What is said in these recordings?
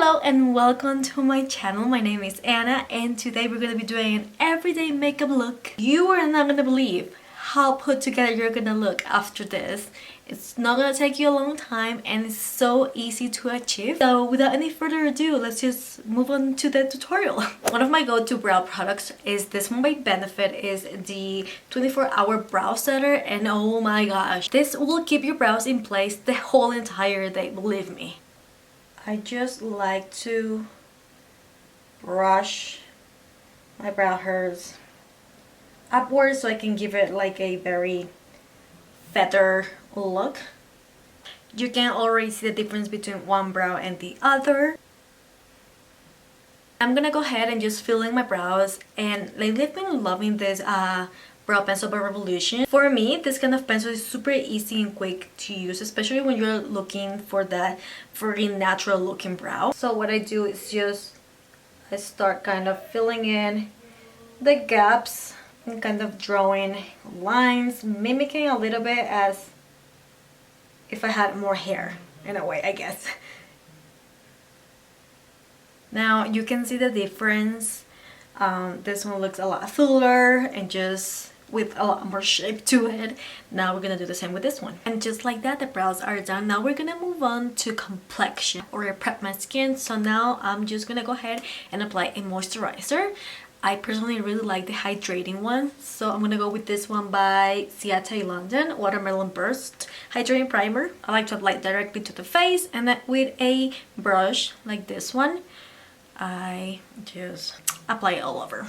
Hello and welcome to my channel. My name is Anna and today we're going to be doing an everyday makeup look. You are not going to believe how put together you're going to look after this. It's not going to take you a long time and it's so easy to achieve. So without any further ado, let's just move on to the tutorial. One of my go-to brow products is this one by Benefit, is the 24-hour brow setter, and oh my gosh, this will keep your brows in place the whole entire day, believe me. I just like to brush my brow hairs upwards so I can give it like a very feather look. You can already see the difference between one brow and the other. I'm gonna go ahead and just fill in my brows, and lately I've been loving this brow pencil by Revolution. For me, this kind of pencil is super easy and quick to use, especially when you're looking for that very natural looking brow. So what I do is I start kind of filling in the gaps and kind of drawing lines, mimicking a little bit as if I had more hair, in a way, I guess. Now you can see the difference. This one looks a lot fuller and just with a lot more shape to it. Now we're gonna do the same with this one. And just like that, the brows are done. Now we're gonna move on to complexion, or prep my skin. So now I'm just gonna go ahead and apply a moisturizer. I personally really like the hydrating one, so I'm gonna go with this one by Ciate London Watermelon Burst Hydrating Primer. I like to apply it directly to the face, and then with a brush like this one, I just apply it all over.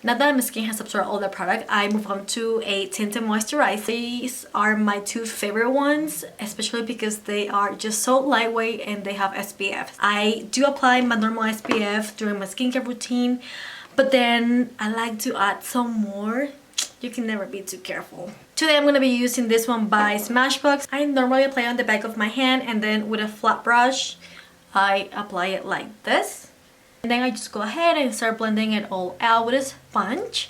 Now that my skin has absorbed all the product, I move on to a Tinted Moisturizer. These are my two favorite ones, especially because they are just so lightweight and they have SPF. I do apply my normal SPF during my skincare routine, but then I like to add some more. You can never be too careful. Today I'm going to be using this one by Smashbox. I normally apply on the back of my hand, and then with a flat brush I apply it like this. And then I just go ahead and start blending it all out with a sponge.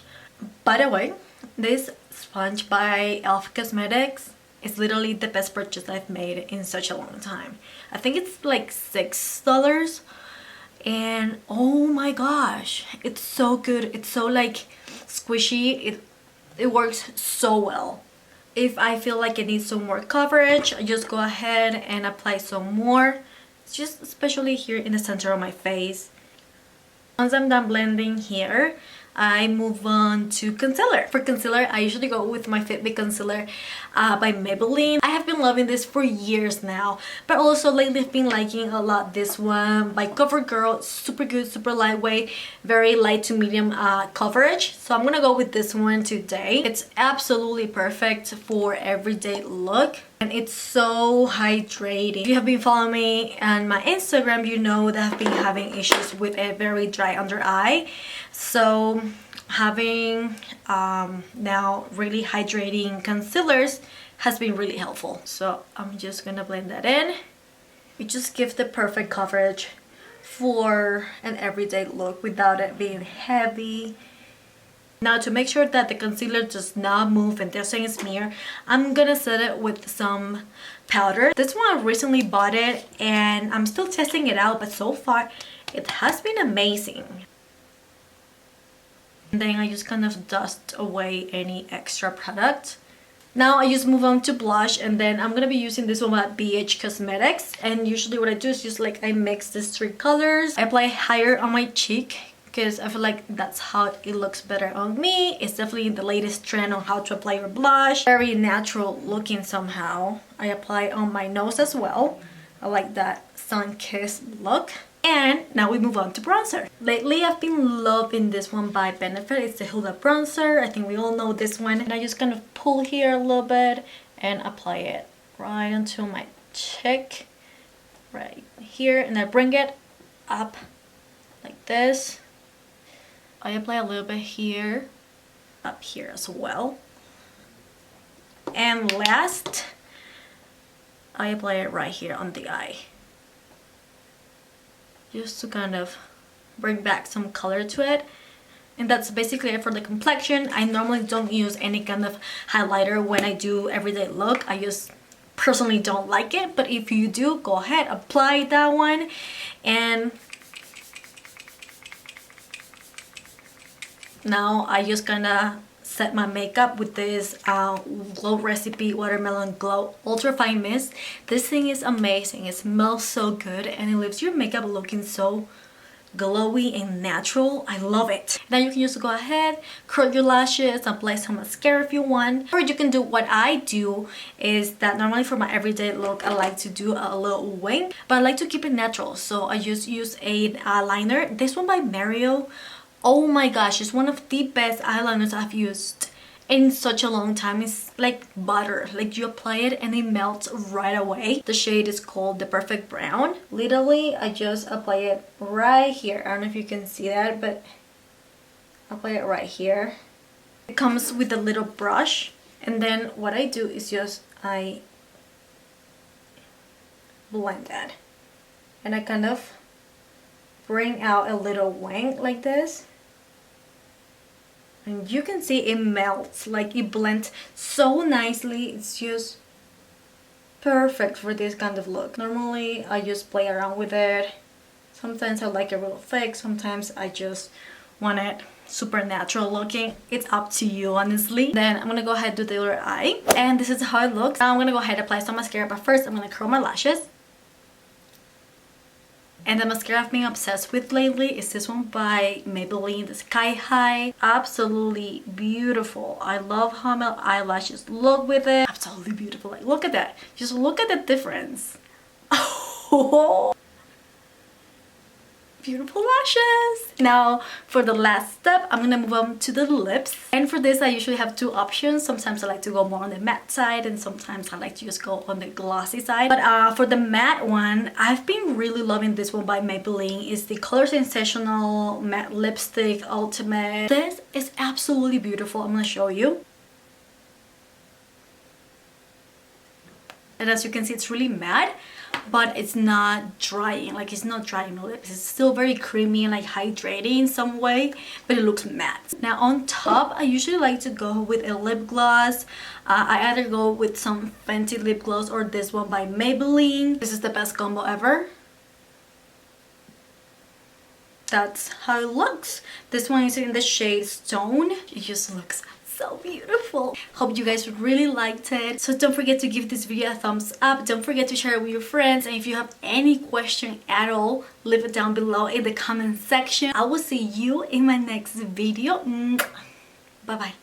By the way, this sponge by e.l.f. Cosmetics is literally the best purchase I've made in such a long time. I think it's like $6. And oh my gosh, it's so good. It's so like squishy. It works so well. If I feel like it needs some more coverage, I just go ahead and apply some more. It's just especially here in the center of my face. Once I'm done blending here, I move on to concealer. For concealer, I usually go with my Fit Me Concealer by Maybelline. I have been loving this for years now, but also lately I've been liking a lot this one by CoverGirl. Super good, super lightweight, very light to medium coverage. So I'm gonna go with this one today. It's absolutely perfect for everyday look. And it's so hydrating. If you have been following me on my Instagram, you know that I've been having issues with a very dry under eye. So having now really hydrating concealers has been really helpful. So I'm just gonna blend that in. It just gives the perfect coverage for an everyday look without it being heavy. Now, to make sure that the concealer does not move and doesn't smear, I'm gonna set it with some powder. This one I recently bought it and I'm still testing it out, but so far it has been amazing. And then I just kind of dust away any extra product. Now I just move on to blush, and then I'm gonna be using this one at BH Cosmetics. And usually what I do is just like I mix these three colors. I apply higher on my cheek because I feel like that's how it looks better on me. It's definitely the latest trend on how to apply your blush. Very natural looking somehow. I apply on my nose as well. I like that sun-kissed look. And now we move on to bronzer. Lately I've been loving this one by Benefit. It's the Hilda Bronzer. I think we all know this one. And I just kind of pull here a little bit and apply it right onto my cheek. Right here. And I bring it up like this. I apply a little bit here, up here as well. And last, I apply it right here on the eye. Just to kind of bring back some color to it. And that's basically it for the complexion. I normally don't use any kind of highlighter when I do everyday look. I just personally don't like it, but if you do, go ahead, apply that one. And now I just gonna set my makeup with this Glow Recipe Watermelon Glow Ultra Fine Mist. This thing is amazing. It smells so good and it leaves your makeup looking so glowy and natural. I love it. Now you can just go ahead, curl your lashes, apply some mascara if you want, or you can do what I do, is that normally for my everyday look I like to do a little wing, but I like to keep it natural, so I just use a liner. This one by Mario, oh my gosh, it's one of the best eyeliners I've used in such a long time. It's like butter, like you apply it and it melts right away. The shade is called The Perfect Brown. Literally I just apply it right here. I don't know if you can see that, but apply it right here. It comes with a little brush, and then what I do is just I blend that and I kind of bring out a little wing like this, and you can see it melts, like it blends so nicely. It's just perfect for this kind of look. Normally I just play around with it. Sometimes I like it real thick, sometimes I just want it super natural looking. It's up to you, honestly. Then I'm gonna go ahead and do the other eye, and this is how it looks. Now I'm gonna go ahead and apply some mascara, but first I'm gonna curl my lashes. And the mascara I've been obsessed with lately is this one by Maybelline, the Sky High. Absolutely beautiful. I love how my eyelashes look with it. Absolutely beautiful. Like, look at that. Just look at the difference. Oh, beautiful lashes. Now for the last step, I'm gonna move on to the lips, and for this I usually have two options. Sometimes I like to go more on the matte side, and sometimes I like to just go on the glossy side. But for the matte one, I've been really loving this one by Maybelline. It's the Color Sensational Matte Lipstick Ultimate. This is absolutely beautiful. I'm gonna show you. And as you can see, it's really matte, but it's not drying. Like, it's not drying the lips. It's still very creamy and like hydrating in some way, but it looks matte. Now on top, I usually like to go with a lip gloss. I either go with some Fenty lip gloss or this one by Maybelline. This is the best combo ever. That's how it looks. This one is in the shade Stone. It just looks so beautiful. Hope you guys really liked it. So don't forget to give this video a thumbs up. Don't forget to share it with your friends. And if you have any question at all, leave it down below in the comment section. I will see you in my next video. Bye bye.